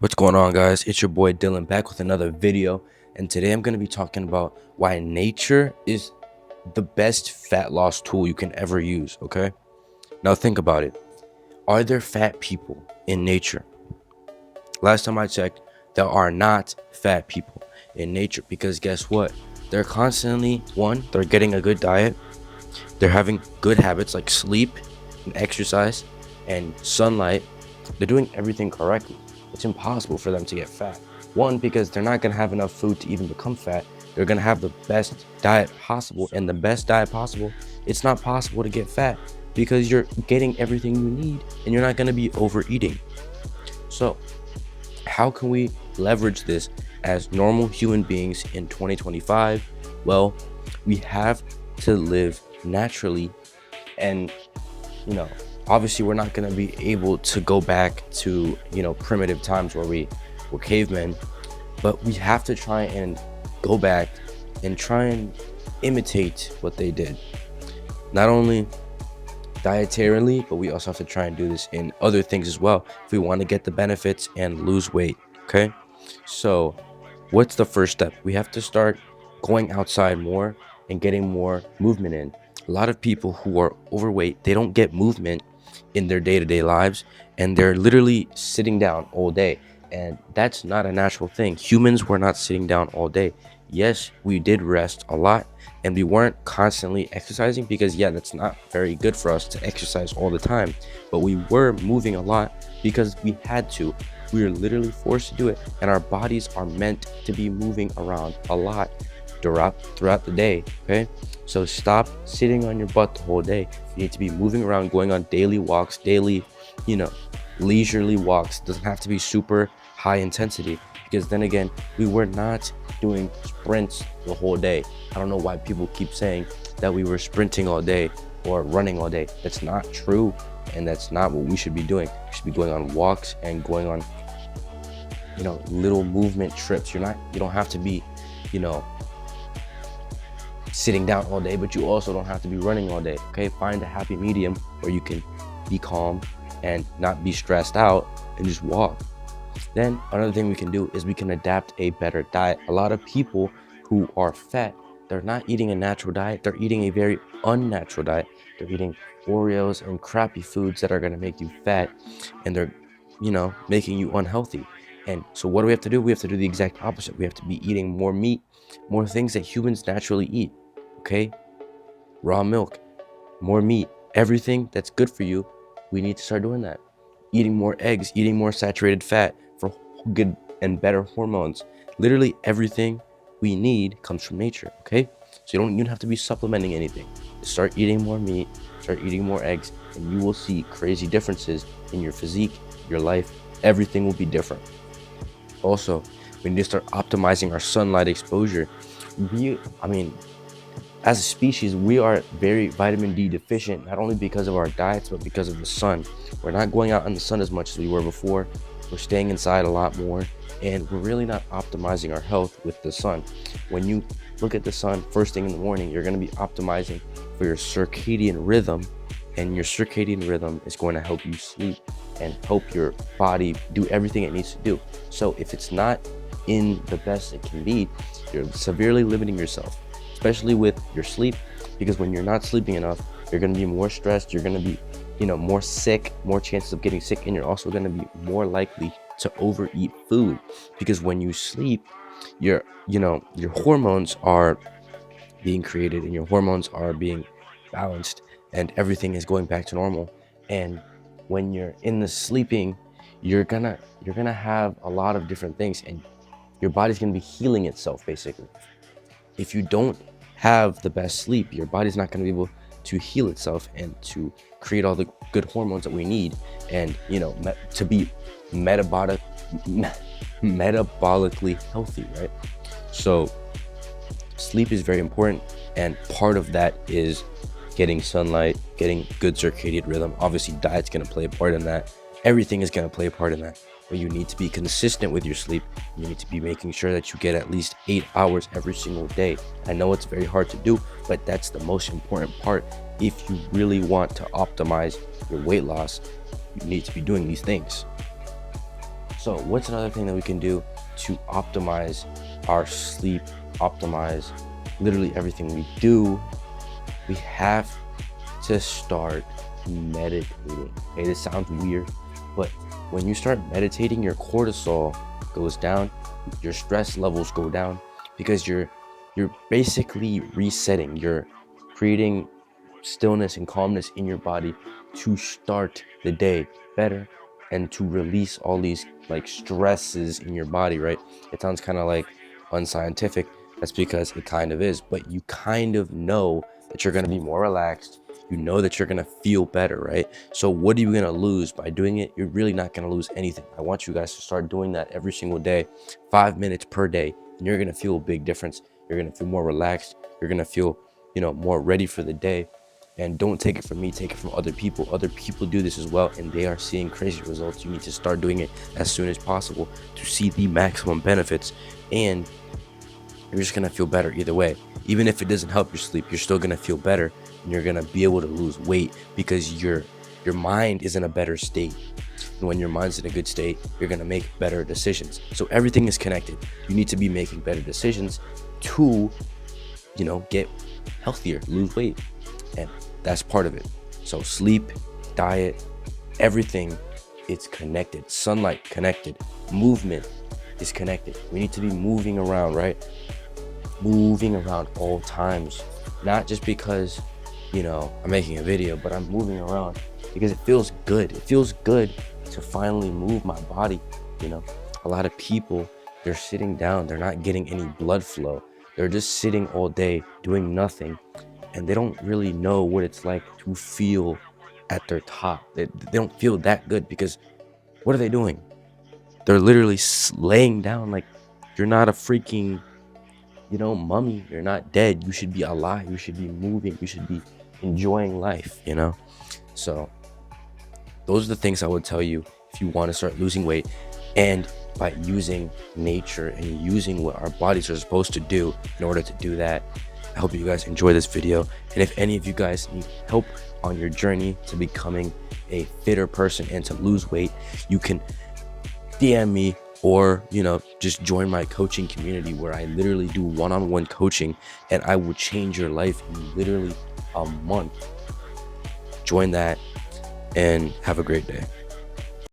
What's going on, guys? It's your boy Dylan back with another video, and today I'm going to be talking about why nature is the best fat loss tool you can ever use. Okay, now think about it. Are there fat people in nature? Last time I checked, there are not fat people in nature, because guess what? They're constantly, they're getting a good diet, they're having good habits like sleep and exercise and sunlight. They're doing everything correctly. It's impossible for them to get fat. One, because they're not going to have enough food to even become fat. They're going to have the best diet possible, and the best diet possible, it's not possible to get fat because you're getting everything you need and you're not going to be overeating. So how can we leverage this as normal human beings in 2025? Well, we have to live naturally, and you know, obviously we're not going to be able to go back to, primitive times where we were cavemen, but we have to try and go back and try and imitate what they did. Not only dietarily, but we also have to try and do this in other things as well if we want to get the benefits and lose weight. Okay, so what's the first step? We have to start going outside more and getting more movement in. A lot of people who are overweight, they don't get movement in their day-to-day lives, and they're literally sitting down all day, and that's not a natural thing. Humans were not sitting down all day. Yes, we did rest a lot, and we weren't constantly exercising because that's not very good for us to exercise all the time, but we were moving a lot because we had to. We were literally forced to do it, and our bodies are meant to be moving around a lot throughout the day. Okay, so stop sitting on your butt the whole day. You need to be moving around, going on daily walks, leisurely walks. It doesn't have to be super high intensity, because then again, we were not doing sprints the whole day. I don't know why people keep saying that we were sprinting all day or running all day. That's not true, and that's not what we should be doing. We should be going on walks and going on little movement trips. You don't have to be sitting down all day, but you also don't have to be running all day. Okay, find a happy medium where you can be calm and not be stressed out and just walk. Then another thing we can do is we can adapt a better diet. A lot of people who are fat, they're not eating a natural diet, they're eating a very unnatural diet. They're eating Oreos and crappy foods that are going to make you fat, and they're making you unhealthy. And so what do we have to do? We have to do the exact opposite. We have to be eating more meat, more things that humans naturally eat. Okay, raw milk, more meat, everything that's good for you. We need to start doing that. Eating more eggs, eating more saturated fat for good and better hormones. Literally everything we need comes from nature. Okay, so you don't even have to be supplementing anything. Start eating more meat, start eating more eggs, and you will see crazy differences in your physique, your life. Everything will be different. Also, we need to start optimizing our sunlight exposure. As a species, we are very vitamin D deficient, not only because of our diets, but because of the sun. We're not going out in the sun as much as we were before. We're staying inside a lot more, and we're really not optimizing our health with the sun. When you look at the sun first thing in the morning, you're going to be optimizing for your circadian rhythm, and your circadian rhythm is going to help you sleep and help your body do everything it needs to do. So if it's not in the best it can be, you're severely limiting yourself, especially with your sleep, because when you're not sleeping enough, you're going to be more stressed, you're going to be more sick, more chances of getting sick, and you're also going to be more likely to overeat food, because when you sleep, your hormones are being created and your hormones are being balanced, and everything is going back to normal. And when you're in the sleeping, you're gonna have a lot of different things, and your body's gonna be healing itself basically. If you don't have the best sleep, your body's not going to be able to heal itself and to create all the good hormones that we need, and to be metabolically healthy, right? So sleep is very important, and part of that is getting sunlight, getting good circadian rhythm. Obviously diet's going to play a part in that. Everything is going to play a part in that, but you need to be consistent with your sleep. You need to be making sure that you get at least 8 hours every single day. I know it's very hard to do, but that's the most important part. If you really want to optimize your weight loss, you need to be doing these things. So what's another thing that we can do to optimize our sleep, optimize literally everything we do? We have to start meditating. Okay, this sounds weird, but when you start meditating, your cortisol goes down, your stress levels go down, because you're basically resetting. You're creating stillness and calmness in your body to start the day better and to release all these like stresses in your body, right? It sounds kind of like unscientific. That's because it kind of is, but you kind of know that you're going to be more relaxed. You know that you're going to feel better, right? So what are you going to lose by doing it? You're really not going to lose anything. I want you guys to start doing that every single day, 5 minutes per day, and you're going to feel a big difference. You're going to feel more relaxed. You're going to feel, more ready for the day. And don't take it from me, take it from other people. Other people do this as well, and they are seeing crazy results. You need to start doing it as soon as possible to see the maximum benefits, and you're just gonna feel better either way. Even if it doesn't help your sleep, you're still gonna feel better, and you're gonna be able to lose weight because your mind is in a better state. And when your mind's in a good state, you're gonna make better decisions. So everything is connected. You need to be making better decisions to, get healthier, lose weight. And that's part of it. So sleep, diet, everything, it's connected. Sunlight connected. Movement is connected. We need to be moving around, right? Moving around all times. Not just because, I'm making a video, but I'm moving around because it feels good. It feels good to finally move my body. A lot of people, they're sitting down. They're not getting any blood flow. They're just sitting all day doing nothing. And they don't really know what it's like to feel at their top. They don't feel that good because what are they doing? They're literally laying down like you're not a freaking, mummy. You're not dead. You should be alive. You should be moving. You should be enjoying life, So those are the things I would tell you if you want to start losing weight, and by using nature and using what our bodies are supposed to do in order to do that. I hope you guys enjoy this video, and if any of you guys need help on your journey to becoming a fitter person and to lose weight, you can DM me or just join my coaching community where I literally do one-on-one coaching, and I will change your life in literally a month. Join that and have a great day.